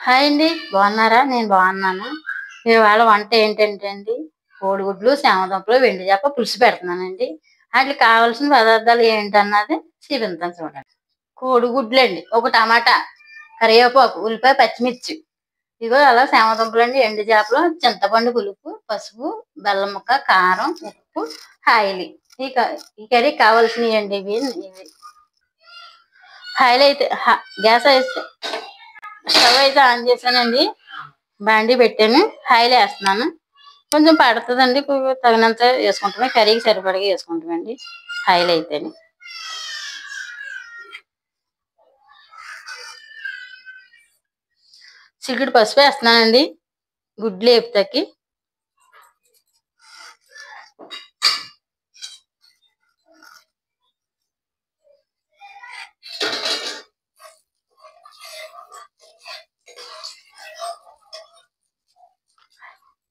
Hi అండి. బాగున్నారా? నేను బాగున్నాను. ఇవాళ వంట ఏంటంటే అండి, కోడిగుడ్లు, చామదుంపలు, వెండి చేప పులుసు పెడుతున్నానండి. వాటికి కావాల్సిన పదార్థాలు ఏంటన్నది చూపిస్తాను చూడండి. కోడిగుడ్లు అండి, ఒక టమాటా, కరివేపాకు, ఉల్లిపాయ, పచ్చిమిర్చి. ఇదిగో అలా చామదుంపలు అండి, ఎండు చేపలు, చింతపండు పులుపు, పసుపు, బెల్లం ముక్క, కారం, ఉప్పు, ఆయిల్. ఈ కర్రీ కావాల్సినవి అండి ఇవి. ఆయిల్ అయితే గ్యాస్ అయితే స్టవ్ అయితే ఆన్ చేశానండి. బాండీ పెట్టాను. ఆయిల్ వేస్తున్నాను. కొంచెం పడుతుందండి, తగినంత వేసుకుంటామే, కర్రీకి సరిపడగా వేసుకుంటామండి. ఆయిల్ అయితేనే చిటికెడు పసుపు వేస్తున్నానండి, గుడ్లు వేపుతాకి.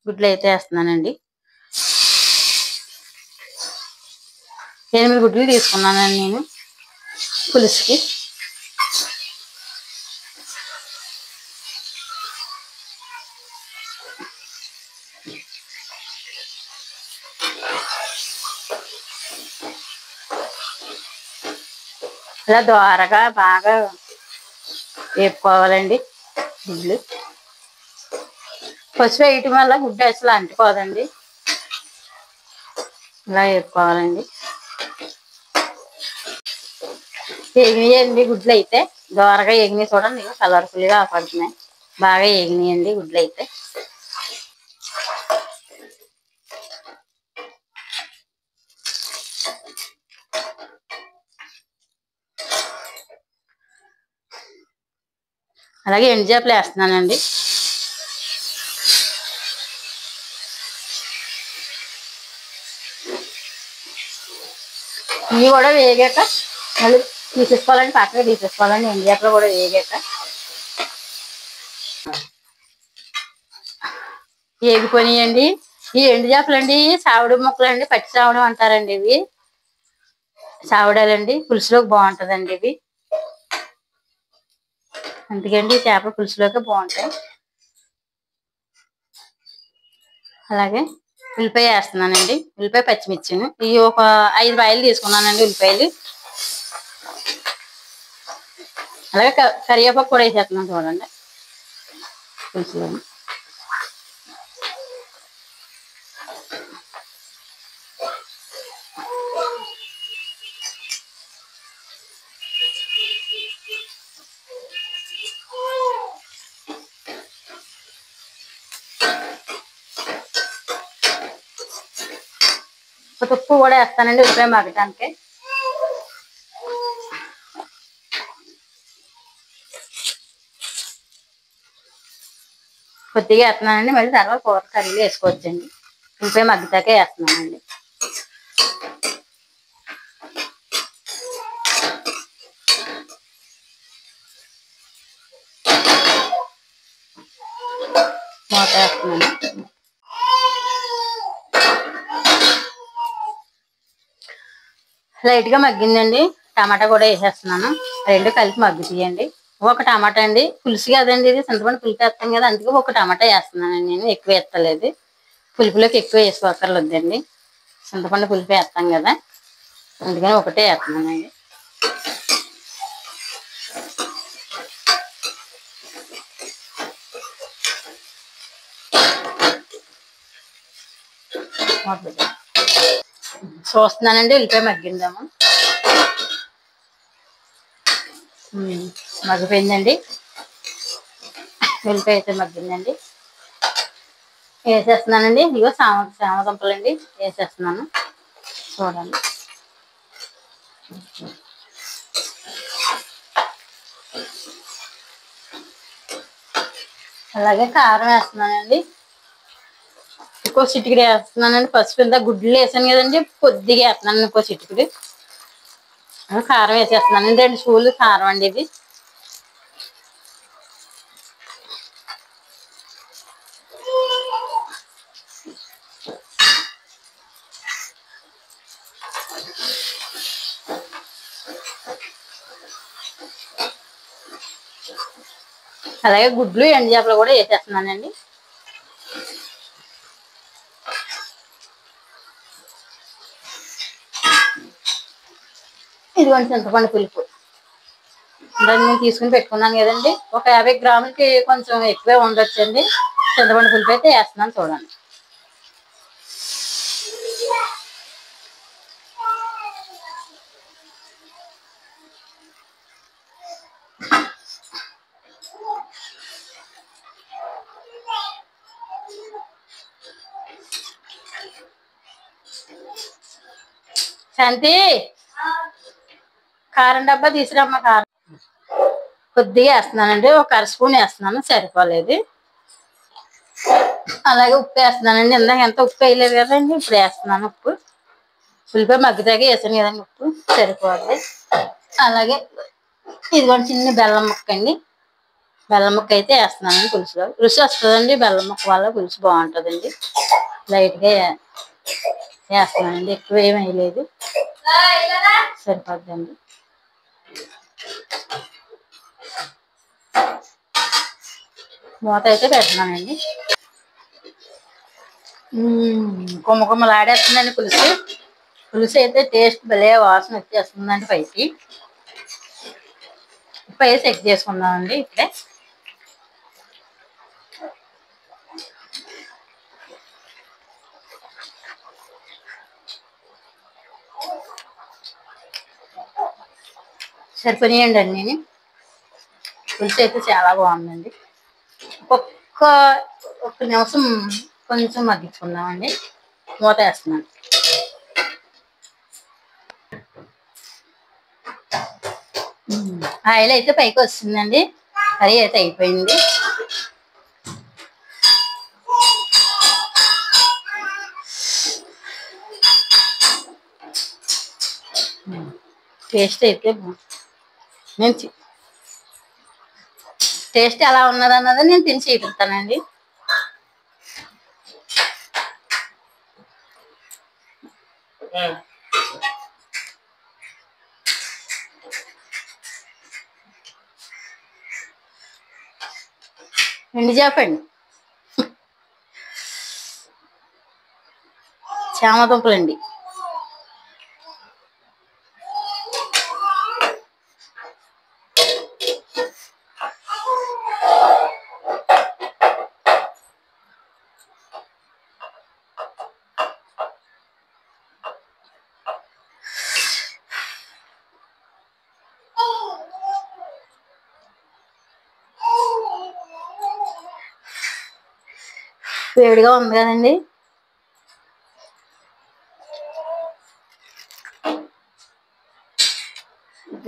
గుడ్లు అయితే వేస్తున్నానండి. 8 గుడ్లు తీసుకున్నానండి నేను పులుసుకి. ఇలా దోరగా బాగా వేపుకోవాలండి గుడ్లు. పసుపు వేయటం వల్ల గుడ్డు అసలు అంటుకోదండి. ఇలా వేపుకోవాలండి. ఎగినాయండి గుడ్లు అయితే, దోరగా ఎగినాయి చూడండి, కలర్ఫుల్గా పడుతున్నాయి. బాగా ఎగినాయండి గుడ్లు అయితే. అలాగే ఎండు చేపలు వేస్తున్నానండి. ఇవి కూడా వేగాక మళ్ళీ తీసేసుకోవాలండి, పక్కగా తీసేసుకోవాలండి. ఎండు చేపలు కూడా వేగాక వేగిపోయినాయండి. ఈ ఎండు చేపలండి సావిడి ముక్కలండి, పచ్చి సావడం అంటారండి. ఇవి సావిడాలండి, పులుసులోకి బాగుంటుందండి ఇవి. అందుకండి ఈ చేప పులుసులోకి బాగుంటాయి. అలాగే ఉల్లిపాయ వేస్తున్నానండి, ఉల్లిపాయ, పచ్చిమిర్చిని. ఇవి ఒక 5 పాయలు తీసుకున్నానండి ఉల్లిపాయలు. అలాగే కరివేపాకు కూడా వేసేస్తున్నాను చూడండి పులుసులో. ఉప్పు కూడా వేస్తానండి ఉల్లిపాయ మగ్గటానికి. కొద్దిగా వేస్తున్నానండి, మళ్ళీ తర్వాత కూర కర్రీలు వేసుకోవచ్చండి. ఉల్లిపాయ మగ్గితాకే వేస్తున్నానండి. మూత వేస్తున్నాను. లైట్గా మగ్గిందండి. టమాటా కూడా వేసేస్తున్నాను. 2 కలిపి మగ్గుతాయండి. ఒక టమాటా అండి, పులుసు కదండి ఇది, చింతపండు పులుపు వేస్తాం కదా, అందుకే ఒక టమాటా వేస్తున్నానండి నేను. ఎక్కువ వేస్తలేదు, పులుపులోకి ఎక్కువ వేసుకోక్కర్లేదండి. చింతపండు పులుపు వేస్తాం కదా, అందుకని ఒకటే వేస్తున్నానండి. చూస్తున్నానండి ఉల్లిపాయ మగ్గిందాము. మగ్గిపోయిందండి, ఉల్లిపాయ అయితే మగ్గిందండి. వేసేస్తున్నానండి. ఇగో చామదుంపలండి వేసేస్తున్నాను చూడండి. అలాగే కారం వేస్తున్నానండి, ఇంకో చిటికెడు వేస్తున్నానండి. పసుపు ఇంత గుడ్లు వేసాను కదండి, కొద్దిగా వేస్తున్నాను ఇంకో చిటికెడు. కారం వేసేస్తున్నానండి, 2 స్పూన్లు కారం అండి ఇది. అలాగే గుడ్లు ఎండు చేపలు కూడా వేసేస్తున్నానండి. ఇదిగోండి చింతపండు పులుపు దాన్ని నేను తీసుకుని పెట్టుకున్నాను కదండి. ఒక 50 గ్రాములకి కొంచెం ఎక్కువే ఉండొచ్చండి. చింతపండు పులుపు అయితే వేస్తున్నాను చూడండి. శాంతి కారం డబ్బా తీసుకురమ్మ. కారం కొద్దిగా వేస్తున్నానండి, ఒక 1/2 స్పూన్ వేస్తున్నాను, సరిపోలేదు. అలాగే ఉప్పు వేస్తున్నానండి. ఇందాక ఎంత ఉప్పు వేయలేదు కదండి, ఇప్పుడు వేస్తున్నాను ఉప్పు. ఉల్లిపాయ మగ్గిదాకా వేసాను కదండి, ఉప్పు సరిపోద్ది. అలాగే ఇదిగోండి చిన్న బెల్లం ముక్క అండి. బెల్లం ముక్క అయితే వేస్తున్నానండి. పులుసులో రుచి వస్తుందండి, బెల్లం ముక్క వల్ల పులుసు బాగుంటుందండి. లైట్గా వేస్తున్నానండి, ఎక్కువ ఏమి వేయలేదు, సరిపోద్దండి. మూత అయితే పెడుతున్నానండి. కొమ్మలాడేస్తుందండి పులుసు. పులుసు అయితే టేస్ట్ భలే వాసన వచ్చేస్తుందండి పైకి. ఉప్పు వేసి చెక్ చేసుకుందామండి ఇప్పుడే. సరిపోయాయండి అన్నీ. పులుసు అయితే చాలా బాగుందండి. ఒక్క నిమిషం కొంచెం మగ్గించుకుందామండి. మూత వేస్తున్నాను. ఆయిల్ అయితే పైకి వస్తుందండి. కర్రీ అయితే అయిపోయింది. టేస్ట్ అయితే నేను టేస్ట్ ఎలా ఉన్నదన్నది నేను తిని చూపిస్తానండి. ఎండు చేపండి, చామదుంపలండి, వేడిగా ఉంది కదండి.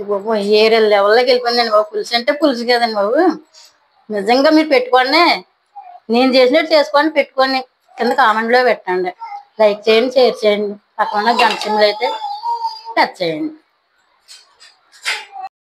బాబు ఏరే లెవెల్లోకి వెళ్ళిపోయిందండి బాబు. పులుసు అంటే పులుసు కదండి బాబు. నిజంగా మీరు పెట్టుకోండి, నేను చేసినట్టు చేసుకోండి, పెట్టుకొని కింద కామెంట్లో పెట్టండి. లైక్ చేయండి, షేర్ చేయండి, పక్కన గంట సింబల్ అయితే టచ్ చేయండి.